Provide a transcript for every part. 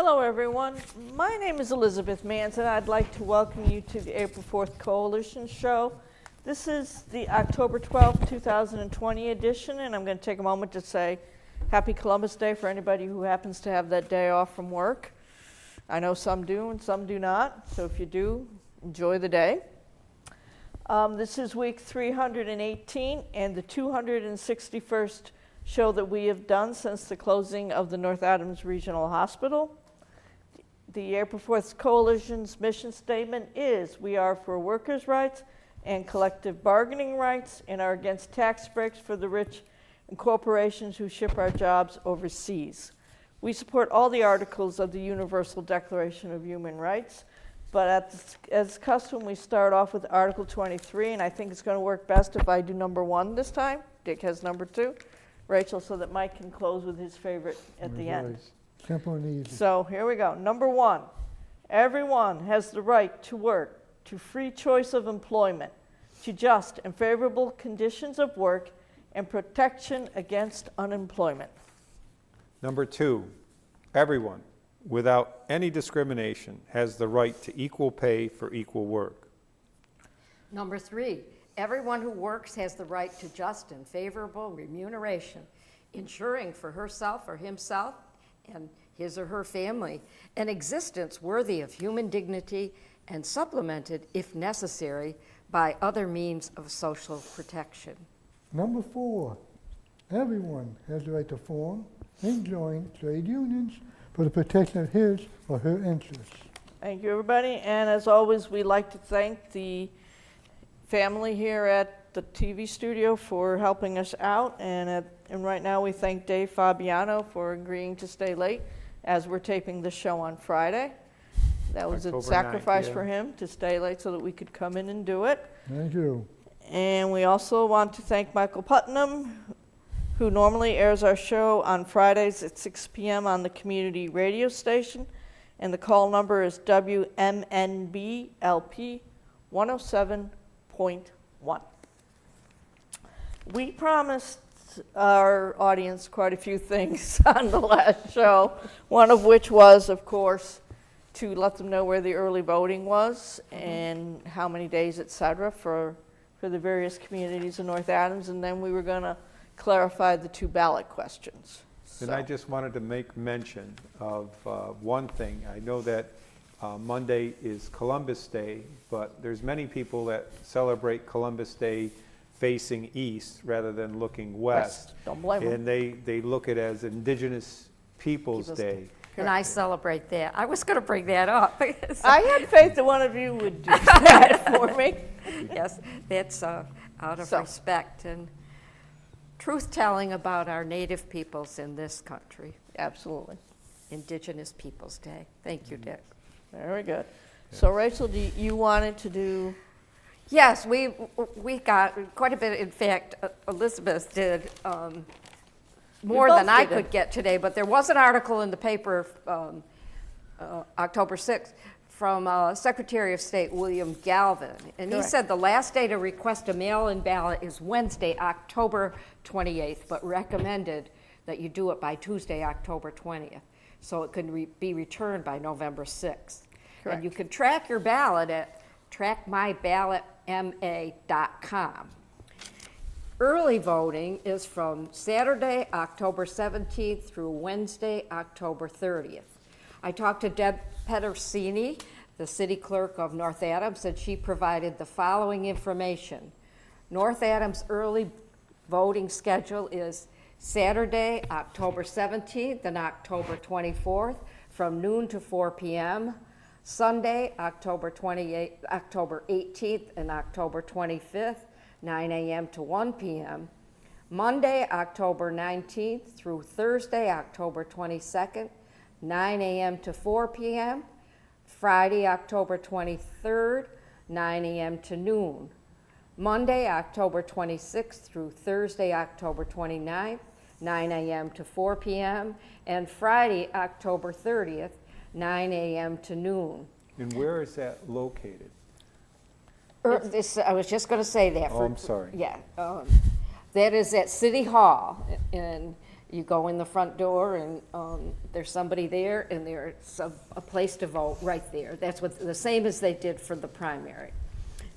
Hello, everyone. My name is Elizabeth Mans, and I'd like to welcome you to the April 4th Coalition Show. This is the October 12th, 2020 edition, and I'm going to take a moment to say Happy Columbus Day for anybody who happens to have that day off from work. I know some do and some do not, so if you do, enjoy the day. This is week 318 and the 261st show that we have done since the closing of the North Adams Regional Hospital. The April 4th Coalition's mission statement is, we are for workers' rights and collective bargaining rights and are against tax breaks for the rich and corporations who ship our jobs overseas. We support all the articles of the Universal Declaration of Human Rights, but as custom, we start off with Article 23, and I think it's going to work best if I do number 1 this time. Dick has number 2. Rachel, so that Mike can close with his favorite at the end. Simple and easy. So here we go. Number 1, everyone has the right to work, to free choice of employment, to just and favorable conditions of work, and protection against unemployment. Number 2, everyone, without any discrimination, has the right to equal pay for equal work. Number 3, everyone who works has the right to just and favorable remuneration, ensuring for herself or himself and his or her family an existence worthy of human dignity and supplemented, if necessary, by other means of social protection. Number 4, everyone has the right to form and join trade unions for the protection of his or her interests. Thank you, everybody. And as always, we'd like to thank the family here at the TV studio for helping us out. And right now we thank Dave Fabiano for agreeing to stay late as we're taping the show on Friday. That was a October sacrifice 9th, yeah. for him to stay late so that we could come in and do it. Thank you. And we also want to thank Michael Putnam, who normally airs our show on Fridays at 6 p.m. on the community radio station. And the call number is WMNB-LP 107.1. We promised our audience quite a few things on the last show, one of which was, of course, to let them know where the early voting was and how many days, et cetera, for the various communities in North Adams, and then we were going to clarify the 2 ballot questions. And I just wanted to make mention of one thing. I know that Monday is Columbus Day, but there's many people that celebrate Columbus Day facing east rather than looking west. Don't blame them. And they look at it as Indigenous Peoples Day. And I celebrate that. I was going to bring that up. I had faith that one of you would do that for me. Yes, that's out of So. respect and truth-telling about our native peoples in this country. Absolutely. Indigenous Peoples Day. Thank you, Dick. Very good. So Rachel, you wanted to do, Yes, we got quite a bit. In fact, Elizabeth did more both than I did it. could get today, but there was an article in the paper October 6th from Secretary of State William Galvin, and he Correct. said the last day to request a mail-in ballot is Wednesday, October 28th, but recommended that you do it by Tuesday, October 20th, so it can be returned by November 6th. Correct. And you can track your ballot at trackmyballotma.com. Early voting is from Saturday, October 17th through Wednesday, October 30th. I talked to Deb Pedersini, the city clerk of North Adams, and she provided the following information. North Adams early voting schedule is Saturday, October 17th and October 24th from noon to 4 p.m. Sunday, October 18th and October 25th, 9 a.m. to 1 p.m. Monday, October 19th through Thursday, October 22nd, 9 a.m. to 4 p.m. Friday, October 23rd, 9 a.m. to noon. Monday, October 26th through Thursday, October 29th, 9 a.m. to 4 p.m. And Friday, October 30th, 9 a.m. to noon. And where is that located? I was just going to say that. Oh, I'm sorry. Yeah. That is at City Hall, and You go in the front door and there's somebody there and there's a place to vote right there. That's what, the same as they did for the primary.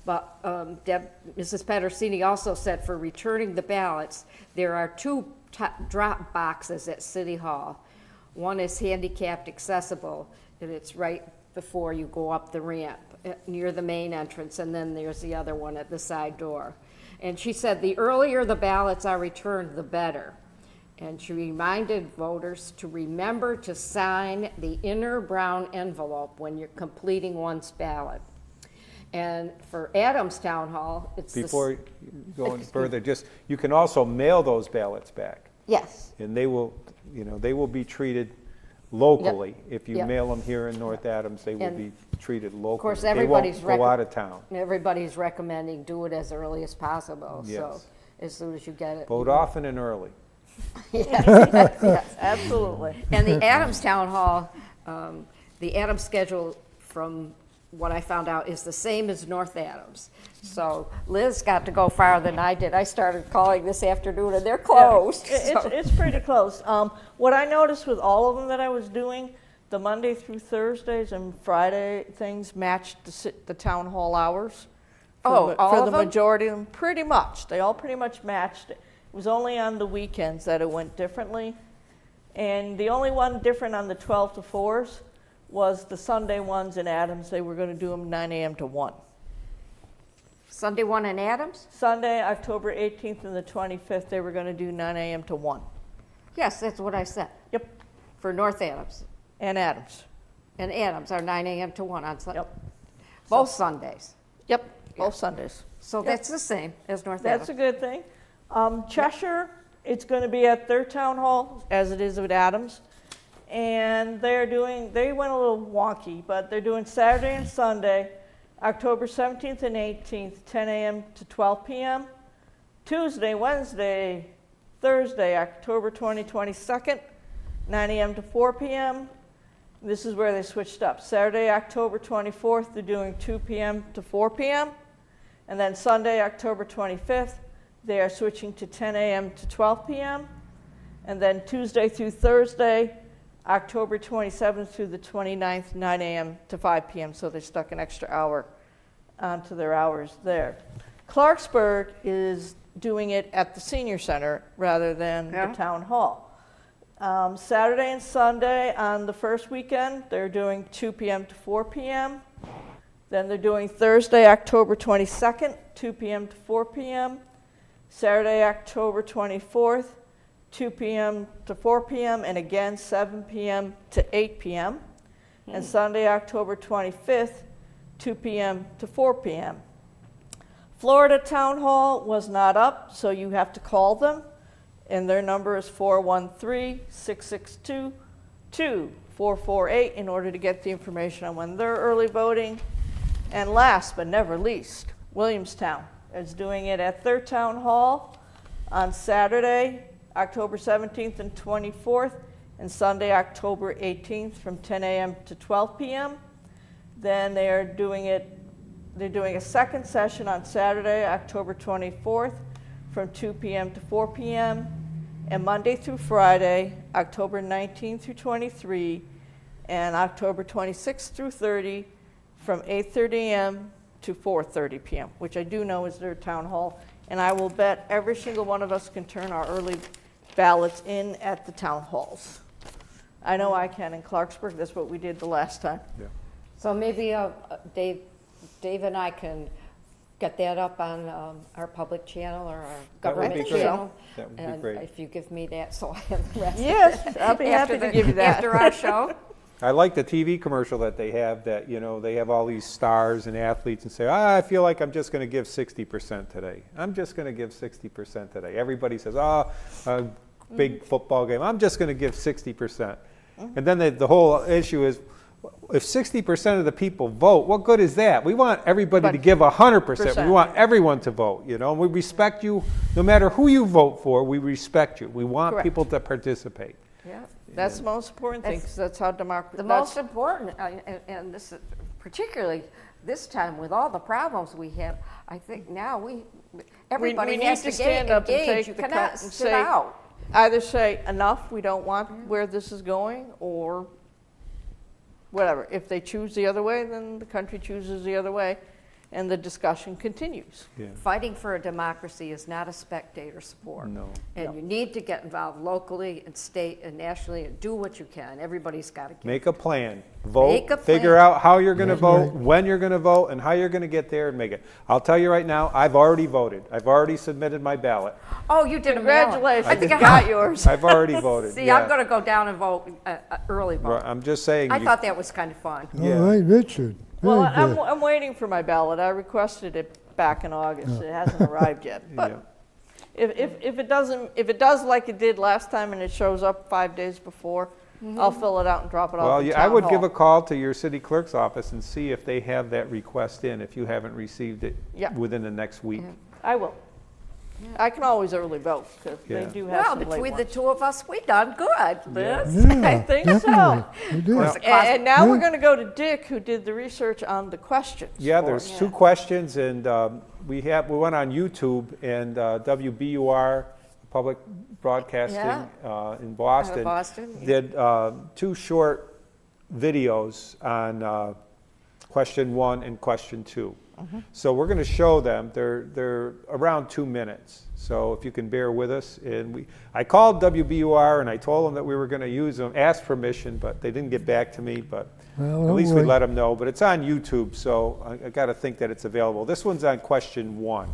But Mrs. Pedersini also said for returning the ballots, there are two drop boxes at City Hall. One is handicapped accessible, and it's right before you go up the ramp near the main entrance, and then there's the other one at the side door. And she said the earlier the ballots are returned, the better. And she reminded voters to remember to sign the inner brown envelope when you're completing one's ballot. And for Adams Town Hall, it's Before you go any further, you can also mail those ballots back. Yes. And they will, they will be treated locally. If you Yep. mail them here in North Adams, they will And be treated locally. course, They won't go out of town. Everybody's recommending do it as early as possible. So Yes. as soon as you get it. Vote often and early. Yes, absolutely. And the Adams Town Hall, the Adams schedule, from what I found out, is the same as North Adams. So Liz got to go farther than I did. I started calling this afternoon and they're closed. so. It's pretty close. What I noticed with all of them that I was doing, the Monday through Thursdays and Friday things matched the town hall hours. Oh, all for of the them? majority of them, pretty much. They all pretty much matched. It was only on the weekends that it went differently. And the only one different on the 12 to 4s was the Sunday ones in Adams. They were going to do them 9 a.m. to 1. Sunday one in Adams? Sunday, October 18th and the 25th, they were going to do 9 a.m. to 1. Yes, that's what I said. Yep, For North Adams. and Adams. And Adams are 9 a.m. to 1 on Sunday. Yep. Both Sundays. Yep, Yeah. both Sundays. So Yep. that's the same as North That's a Adams. good thing. Cheshire, it's going to be at their town hall, as it is with Adams. And they went a little wonky, but they're doing Saturday and Sunday, October 17th and 18th, 10 a.m. to 12 p.m. Tuesday, Wednesday, Thursday, October 22nd, 9 a.m. to 4 p.m. This is where they switched up. Saturday, October 24th, they're doing 2 p.m. to 4 p.m. And then Sunday, October 25th, they are switching to 10 a.m. to 12 p.m. And then Tuesday through Thursday, October 27th through the 29th, 9 a.m. to 5 p.m. So they stuck an extra hour onto their hours there. Clarksburg is doing it at the senior center rather than Yeah. the town hall. Saturday and Sunday on the first weekend, they're doing 2 p.m. to 4 p.m. Then they're doing Thursday, October 22nd, 2 p.m. to 4 p.m. Saturday, October 24th, 2 p.m. to 4 p.m. and again 7 p.m. to 8 p.m. And Sunday, October 25th, 2 p.m. to 4 p.m. Florida Town Hall was not up, so you have to call them. And their number is 413-662-2448 in order to get the information on when they're early voting. And last but never least, Williamstown is doing it at their town hall on Saturday, October 17th and 24th, and Sunday, October 18th from 10 a.m. to 12 p.m. Then they're doing a second session on Saturday, October 24th from 2 p.m. to 4 p.m. and Monday through Friday, October 19th through 23, and October 26th through 30 from 8:30 a.m. to 4:30 p.m., which I do know is their town hall. And I will bet every single one of us can turn our early ballots in at the town halls. I know I can in Clarksburg. That's what we did the last time. Yeah. So maybe Dave and I can get that up on our public channel or our That would be government great. channel. That would be And great. if you give me that, so I have the rest. Yes, I'll be happy to give you that. After our show. I like the TV commercial that they have, that, they have all these stars and athletes and say, I feel like I'm just going to give 60% today. I'm just going to give 60% today. Everybody says, a big football game, I'm just going to give 60%. And then the whole issue is, if 60% of the people vote, what good is that? We want everybody to give 100%. We want everyone to vote, We respect you. No matter who you vote for, we respect you. We want Correct. people to participate. Yeah. That's the most important thing, because that's how democracy. The most important, and this is particularly this time with all the problems we have, I think now everybody we has need to to stand up and engage. take You the cannot cut and sit say, out. either say, enough, we don't want where this is going, or whatever. If they choose the other way, then the country chooses the other way, and the discussion continues. Yeah, Fighting for a democracy is not a spectator sport. no. And you need to get involved locally and state and nationally and do what you can. Everybody's got to get. Make a plan. Make Vote, a figure plan. out how you're going to That's vote, right. when you're going to vote, and how you're going to get there and make it. I'll tell you right now, I've already voted. I've already submitted my ballot. Oh, you did a mail-in. Congratulations, I think you I got yours. I've already voted. See, yeah. I'm going to go down and vote, early Right, vote. I'm just saying. I you- thought that was kind of fun. Yeah. All right, Richard. Very Well, good. I'm waiting for my ballot. I requested it back in August. It hasn't arrived yet. Yeah. But if it does like it did last time and it shows up 5 days before, I'll fill it out and drop it off Well, in yeah, I town would give hall. a call to your city clerk's office and see if they have that request in, if you haven't received it Yeah. within the next week. I will. I can always early vote, because they Yeah. do have Well, some late between the ones. two of us, we done good, Liz. Yeah, I think so. definitely. We did. course, it costs- And now we're Yeah. going to go to Dick, who did the research on the questions. Yeah, for there's us. two questions, and we went on YouTube, and WBUR, Public Broadcasting in Boston, Boston, yeah. did two short videos on question 1 and question 2. So we're going to show them. They're around 2 minutes. So if you can bear with us, and I called WBUR and I told them that we were going to use them, asked permission, but they didn't get back to me. But Well, at don't least we worry. let them know. But it's on YouTube, so I got to think that it's available. This one's on question 1.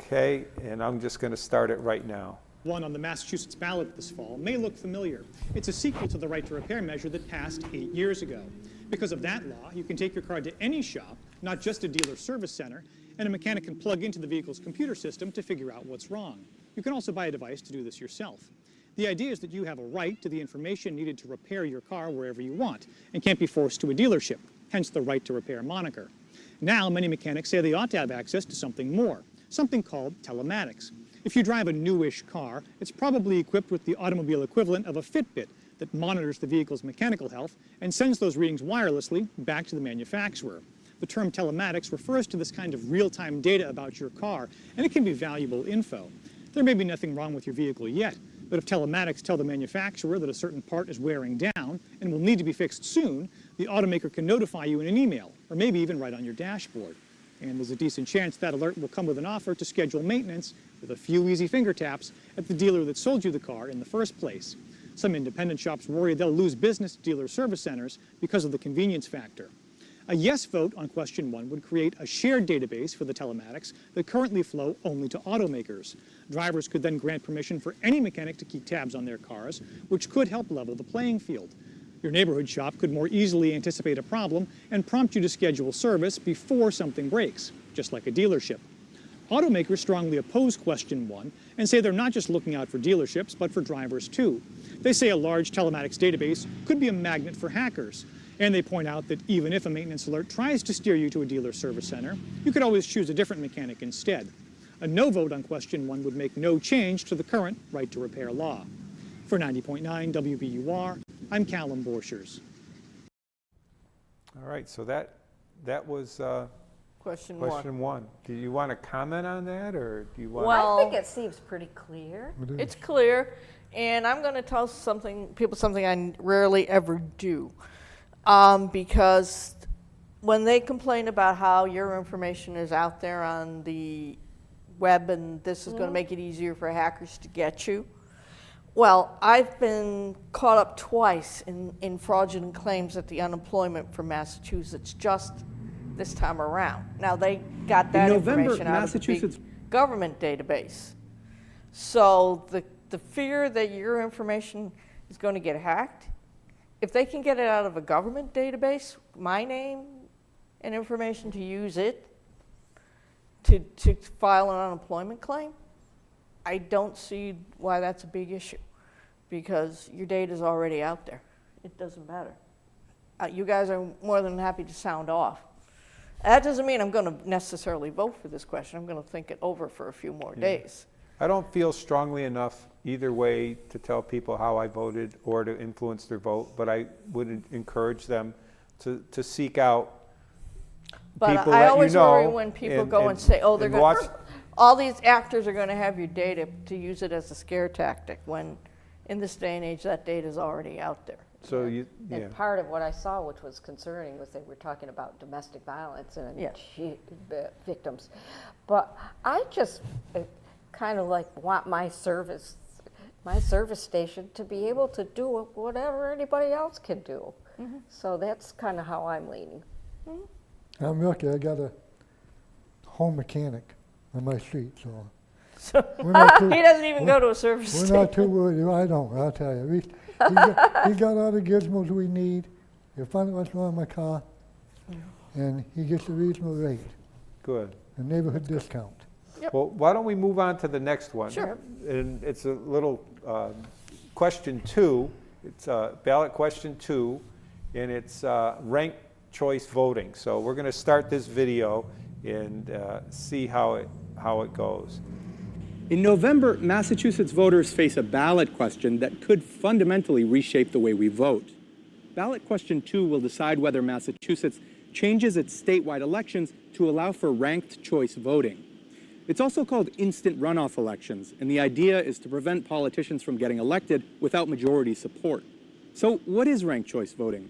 Okay, and I'm just going to start it right now. One on the Massachusetts ballot this fall may look familiar. It's a sequel to the right to repair measure that passed 8 years ago. Because of that law, you can take your car to any shop, not just a dealer service center, and a mechanic can plug into the vehicle's computer system to figure out what's wrong. You can also buy a device to do this yourself. The idea is that you have a right to the information needed to repair your car wherever you want and can't be forced to a dealership, hence the right to repair moniker. Now, many mechanics say they ought to have access to something more, something called telematics. If you drive a newish car, it's probably equipped with the automobile equivalent of a Fitbit that monitors the vehicle's mechanical health and sends those readings wirelessly back to the manufacturer. The term telematics refers to this kind of real-time data about your car, and it can be valuable info. There may be nothing wrong with your vehicle yet, but if telematics tell the manufacturer that a certain part is wearing down and will need to be fixed soon, the automaker can notify you in an email, or maybe even right on your dashboard. And there's a decent chance that alert will come with an offer to schedule maintenance with a few easy finger taps at the dealer that sold you the car in the first place. Some independent shops worry they'll lose business to dealer service centers because of the convenience factor. A yes vote on question 1 would create a shared database for the telematics that currently flow only to automakers. Drivers could then grant permission for any mechanic to keep tabs on their cars, which could help level the playing field. Your neighborhood shop could more easily anticipate a problem and prompt you to schedule service before something breaks, just like a dealership. Automakers strongly oppose question 1 and say they're not just looking out for dealerships, but for drivers too. They say a large telematics database could be a magnet for hackers. And they point out that even if a maintenance alert tries to steer you to a dealer service center, you could always choose a different mechanic instead. A no vote on question 1 would make no change to the current right to repair law. For 90.9 WBUR, I'm Callum Borchers. All right, so that was Question 1. question 1. Do you want to comment on that, or do you want? Well- I think it seems pretty clear. It's clear, and I'm going to tell people something I rarely ever do, because when they complain about how your information is out there on the web and this is going to make it easier for hackers to get you, well, I've been caught up twice in fraudulent claims at the unemployment for Massachusetts just this time around. Now, they got that November, information out of the Massachusetts- big government database. So the fear that your information is going to get hacked, if they can get it out of a government database, my name and information to use it to file an unemployment claim, I don't see why that's a big issue, because your data is already out there. It doesn't matter. You guys are more than happy to sound off. That doesn't mean I'm going to necessarily vote for this question. I'm going to think it over for a few more days. I don't feel strongly enough either way to tell people how I voted or to influence their vote, but I would encourage them to seek out But people I that you always worry know when people and- go and say, oh, they're and going watch- to, all these actors are going to have your data to use it as a scare tactic when, in this day and age, that data is already out there. So you, yeah. And part of what I saw, which was concerning, was they were talking about domestic violence and Yeah. victims. But I just kind of like want my service station to be able to do whatever anybody else can do. So that's kind of how I'm leaning. I'm lucky, I got a home mechanic on my street, so So we're not too, he doesn't even go to a service we're station. not too worried. I don't, I'll tell you. He got all the gizmos we need. He'll find out what's wrong with my car, and he gets a reasonable rate, Good. a neighborhood discount. Well, why don't we move on to the next one? Sure. And it's a little question 2. It's ballot question 2, and it's ranked choice voting. So we're going to start this video and see how it goes. In November, Massachusetts voters face a ballot question that could fundamentally reshape the way we vote. Ballot question 2 will decide whether Massachusetts changes its statewide elections to allow for ranked choice voting. It's also called instant runoff elections, and the idea is to prevent politicians from getting elected without majority support. So what is ranked choice voting?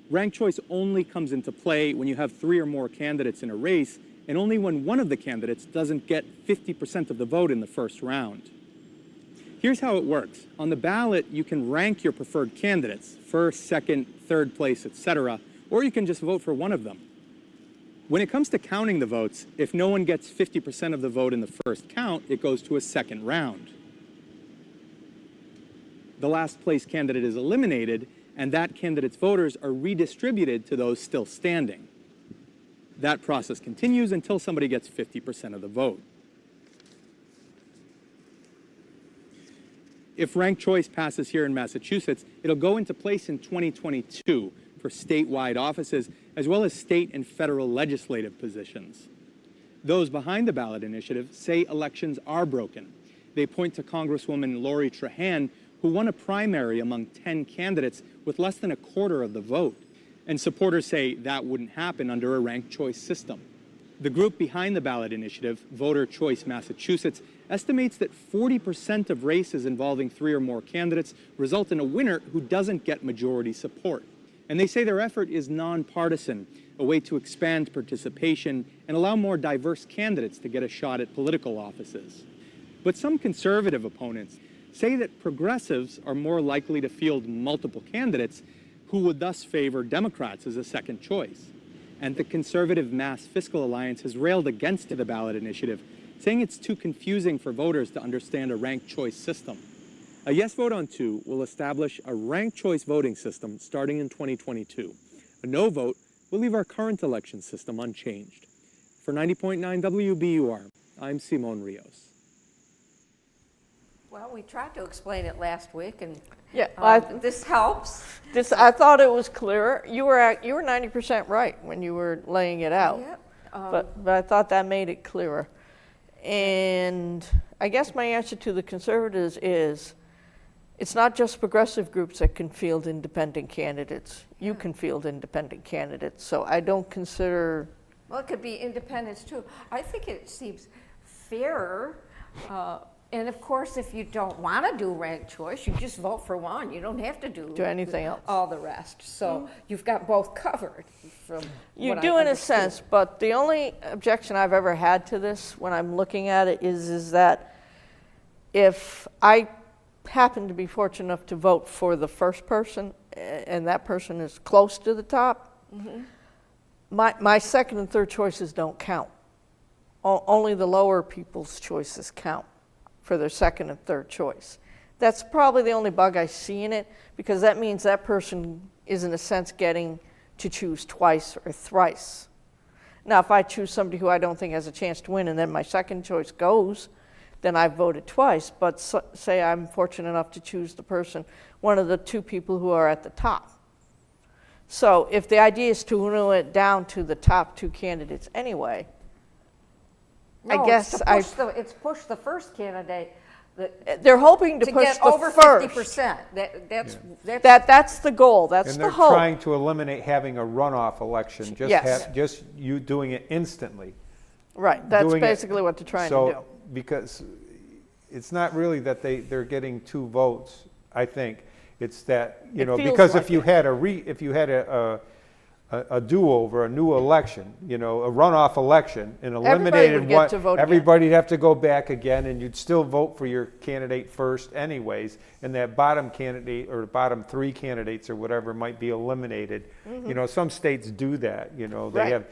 Ranked choice only comes into play when you have 3 or more candidates in a race, and only when one of the candidates doesn't get 50% of the vote in the first round. Here's how it works. On the ballot, you can rank your preferred candidates, first, second, third place, etc., or you can just vote for one of them. When it comes to counting the votes, if no one gets 50% of the vote in the first count, it goes to a second round. The last place candidate is eliminated, and that candidate's voters are redistributed to those still standing. That process continues until somebody gets 50% of the vote. If ranked choice passes here in Massachusetts, it'll go into place in 2022 for statewide offices, as well as state and federal legislative positions. Those behind the ballot initiative say elections are broken. They point to Congresswoman Lori Trahan, who won a primary among 10 candidates with less than a quarter of the vote. And supporters say that wouldn't happen under a ranked choice system. The group behind the ballot initiative, Voter Choice Massachusetts, estimates that 40% of races involving 3 or more candidates result in a winner who doesn't get majority support. And they say their effort is nonpartisan, a way to expand participation and allow more diverse candidates to get a shot at political offices. But some conservative opponents say that progressives are more likely to field multiple candidates, who would thus favor Democrats as a second choice. And the conservative Mass Fiscal Alliance has railed against the ballot initiative, saying it's too confusing for voters to understand a ranked choice system. A yes vote on 2 will establish a ranked choice voting system starting in 2022. A no vote will leave our current election system unchanged. For 90.9 WBUR, I'm Simon Rios. Well, we tried to explain it last week, and Yeah, this helps. I thought it was clearer. You were 90% right when you were laying it out. Yep. But I thought that made it clearer. And I guess my answer to the conservatives is, it's not just progressive groups that can field independent candidates. You can field independent candidates. So I don't consider. Well, it could be independents too. I think it seems fairer. And of course, if you don't want to do ranked choice, you just vote for one. You don't have to do anything else. all the rest. So you've got both covered. From You what I do in a understood. sense, but the only objection I've ever had to this when I'm looking at it is that if I happen to be fortunate enough to vote for the first person and that person is close to the top, my second and third choices don't count. Only the lower people's choices count for their second and third choice. That's probably the only bug I see in it, because that means that person is in a sense getting to choose twice or thrice. Now, if I choose somebody who I don't think has a chance to win and then my second choice goes, then I've voted twice. But say I'm fortunate enough to choose the person, one of the 2 people who are at the top. So if the idea is to narrow it down to the top 2 candidates anyway, No, I guess it's push the first candidate they're hoping to to push get the over first. 50%. That's That's the goal. That's And the they're hope. trying to eliminate having a runoff election, Yes. just you doing it instantly. Right, that's doing it. basically what they're trying to do. So, because it's not really that they're getting 2 votes, I think. It's that, It feels because like if you it. had a do-over, a new election, a runoff election, and Everybody eliminated would get to vote again. everybody'd have to go back again, and you'd still vote for your candidate first anyways, and that bottom candidate, or the bottom 3 candidates, or whatever, might be eliminated. Some states do that, they Mm-hmm. Right. have,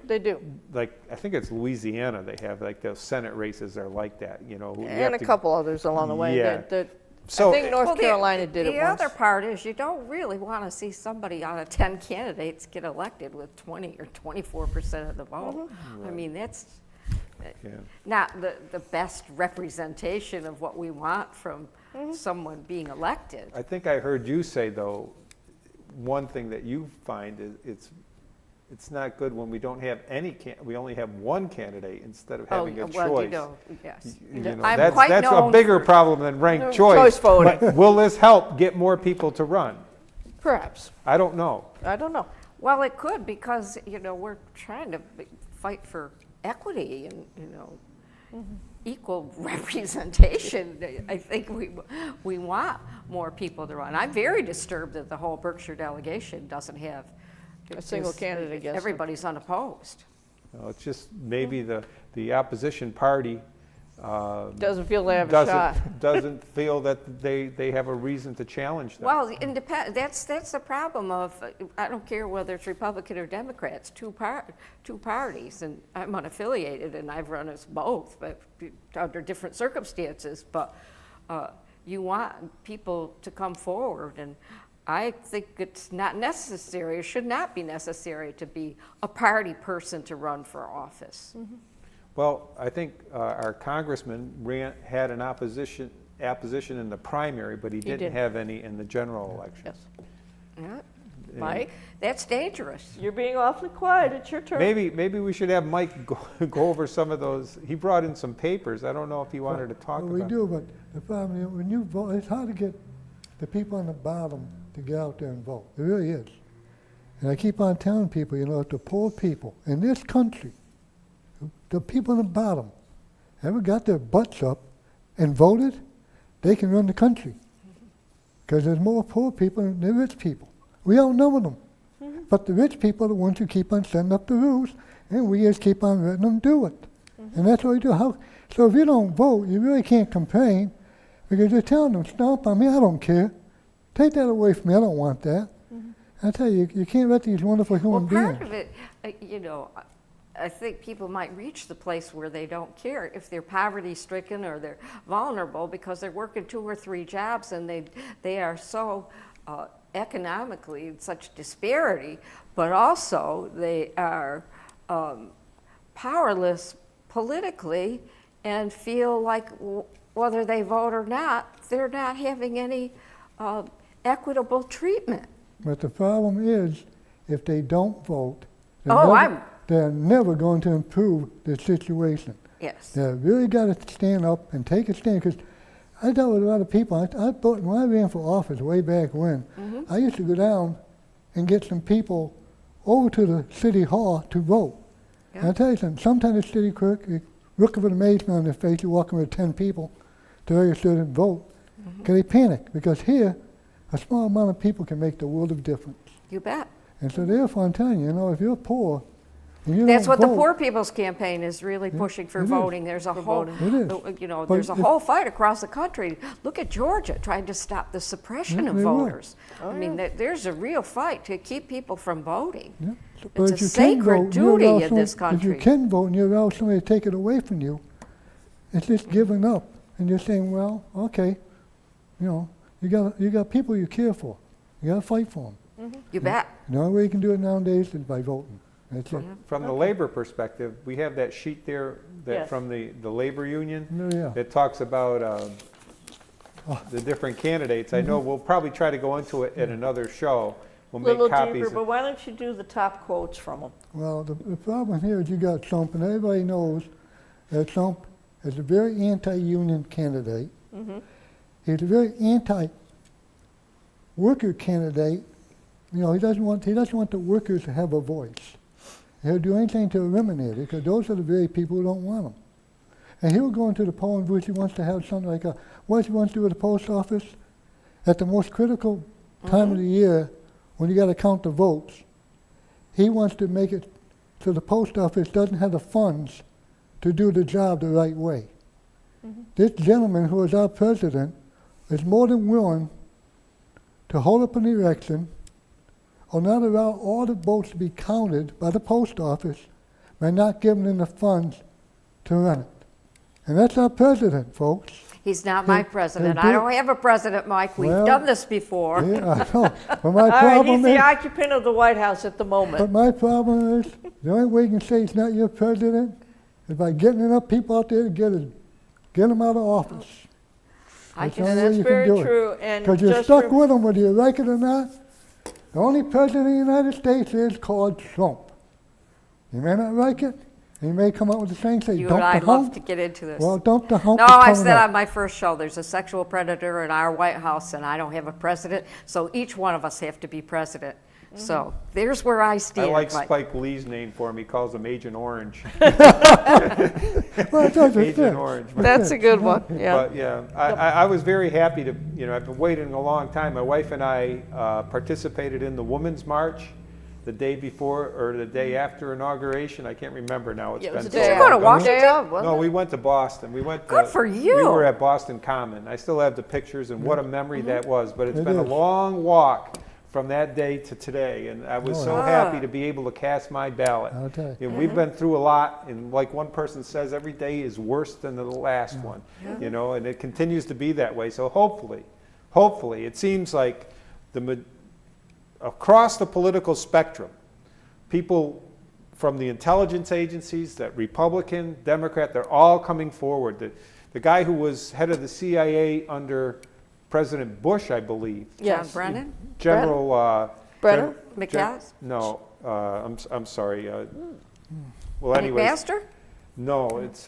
They do. I think it's Louisiana, they have, those Senate races are like that, who you And have a to- couple others along the way. Yeah. I So- think North Well, Carolina did it The once. other part is you don't really want to see somebody out of 10 candidates get elected with 20 or 24% of the vote. I mean, that's Yeah. not the best representation of what we want from someone being elected. I think I heard you say, though, one thing that you find is it's not good when we don't have we only have one candidate instead of having a well, choice. yes. That's I'm quite a known bigger for- problem than ranked No, choice. choice voting. But will this help get more people to run? Perhaps. I don't know. I don't know. Well, it could because, we're trying to fight for equity and, equal representation. I think we want more people to run. I'm very disturbed that the whole Berkshire delegation doesn't have A single candidate against them. Everybody's unopposed. It's just maybe the opposition party Doesn't feel they have a shot. doesn't feel that they have a reason to challenge them. Well, that's the problem of, I don't care whether it's Republican or Democrats, two parties, and I'm unaffiliated and I've run as both, but under different circumstances, but you want people to come forward, and I think it's not necessary, or should not be necessary to be a party person to run for office. Mm-hmm. Well, I think our congressman had an opposition in the primary, but he didn't did. have any in the general election. Yes. Yeah, Mike, that's dangerous. you're being awfully quiet. It's your turn. Maybe we should have Mike go over some of those. He brought in some papers. I don't know if he wanted to talk Well, about. we do, but the problem is when you vote, it's hard to get the people on the bottom to get out there and vote. It really is. And I keep on telling people, if the poor people in this country, the people on the bottom, ever got their butts up and voted, they can run the country. Because there's more poor people than the rich people. We outnumber them. But the rich people are the ones who keep on setting up the rules, and we just keep on letting them do it. And that's what we do. So if you don't vote, you really can't complain, because you're telling them, stomp on me, I don't care. Take that away from me, I don't want that. I tell you, you can't let these wonderful Well, human part beings. of it, I think people might reach the place where they don't care if they're poverty-stricken or they're vulnerable because they're working 2 or 3 jobs and they are so economically in such disparity, but also they are powerless politically and feel like whether they vote or not, they're not having any equitable treatment. But the problem is, if they don't vote, they're never going to improve the situation. Yes. They really got to stand up and take a stand, because I dealt with a lot of people. I thought when I ran for office way back when, I used to go down and get some people over to the city hall to vote. Yeah. And I tell you something, sometimes the city clerk, you look with amazement on their face, you're walking with 10 people to register and vote, because they panic, because here, a small amount of people can make the world of difference. You bet. And so therefore, I'm telling you, if you're poor, and you That's don't what the vote, Poor People's Campaign is really pushing for it is. voting. There's a whole, It is. But there's a if- whole fight across the country. Look at Georgia trying to stop the suppression Yeah, of they will. voters. I mean, there's a real fight to keep people from voting. Yeah. It's But a if you can sacred vote, you duty allow in this If country. you can vote and you allow somebody to take it away from you, it's just giving up. And you're saying, well, okay, you got people you care for. You got to fight for them. You bet. The only way you can do it nowadays is by voting. That's it. From the labor perspective, we have that sheet there Yes. from the labor union. Oh, yeah. It talks about the different candidates. I know we'll probably try to go into it at another show. We'll A little make copies. deeper, but why don't you do the top quotes from them? Well, the problem here is you got Trump, and everybody knows that Trump is a very anti-union candidate. He's a very anti-worker candidate. He doesn't want the workers to have a voice. He'll do anything to eliminate it because those are the very people who don't want them. And he'll go into the polling booth. He wants to have something like what he wants to do with the post office at the most critical time of the year when you got to count the votes. He wants to make it so the post office doesn't have the funds to do the job the right way. This gentleman, who is our president, is more than willing to hold up an election or not allow all the votes to be counted by the post office by not giving them the funds to run it. And that's our president, folks. He's not my They- president. they I do- don't have a president, Mike. We've Well, done this before. Yeah, I know. But my All right, problem he's the is, occupant of the White House at the moment. but my problem is, the only way you can say he's not your president is by getting enough people out there to get him out of office. I That's can the only And way that's you can very do it. true. And Because you're just stuck for- with him whether you like it or not. The only president of the United States is called Trump. You may not like it, and you may come out with the same thing. You Dump and I the love hump. to get into this. Well, dump the hump No, is I coming said up. on my first show, there's a sexual predator in our White House, and I don't have a president, so each one of us have to be president. So there's where I I stand. like Mike. Spike Lee's name for him. He calls him Agent Orange. Well, it doesn't fit. Agent Orange. That's a good one, yeah. But yeah, I was very happy to, I've been waiting a long time. My wife and I participated in the Women's March the day before or the day after inauguration. I can't remember now. It's Yeah, it was been the so day Did you go to long. Washington? wasn't No, it? we went to Boston. We went. Good for you. We were at Boston Common. I still have the pictures, and what a memory that was. But it's It been a is. long walk from that day to today, and I was Oh, so yeah. happy to be able to cast my ballot. I'll tell you. We've been through a lot, and like one person says, every day is worse than the last one. And it continues to be that way. So hopefully, it seems like across the political spectrum, people from the intelligence agencies, that Republican, Democrat, they're all coming forward. The guy who was head of the CIA under President Bush, I believe, John Yes. Brennan? General Brennan? McCaskill? No, I'm sorry. Well, Hank anyways, Master? no, it's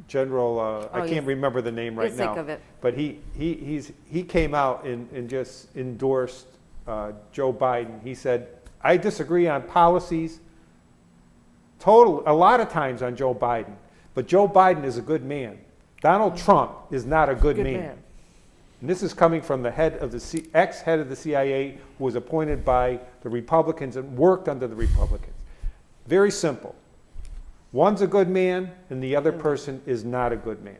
General. I Oh, can't you- remember the name right you now. think of it. But he came out and just endorsed Joe Biden. He said, "I disagree on policies. A lot of times on Joe Biden, but Joe Biden is a good man. Donald Trump is not a good man." And this is coming from the head of the ex-head of the CIA, who was appointed by the Republicans and worked under the Republicans. Very simple. One's a good man, and the other person is not a good man.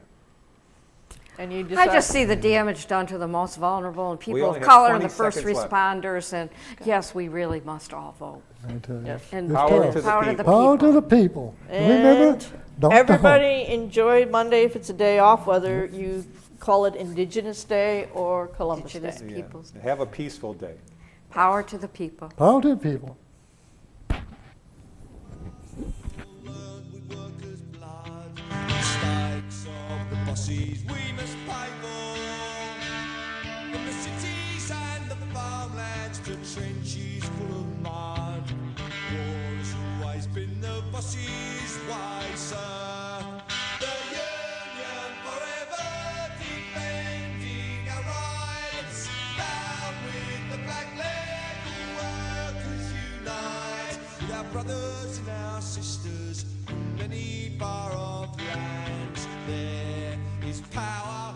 And you I just decide. see the damage done to the most vulnerable and people only of have color and 20 the first seconds left. responders. And yes, and must all vote. I'll tell you. Yes. And It's Power tough. to the Power to the people. Power to people. the people. Remember? And Dump the hump. everybody enjoy Monday if it's a day off, whether you call it Indigenous Day or Columbus Indigenous Day. Yeah. peoples. Have a peaceful day. Power to the people. Power to the people. With workers' blood, mistakes of the bosses we must pay for. From the cities and the farmlands to trenches full of mud, war has always been the bosses' way, sir. The union forever defending our rights. Down with the black leg, all workers unite. With our brothers and our sisters in many far off lands, there is power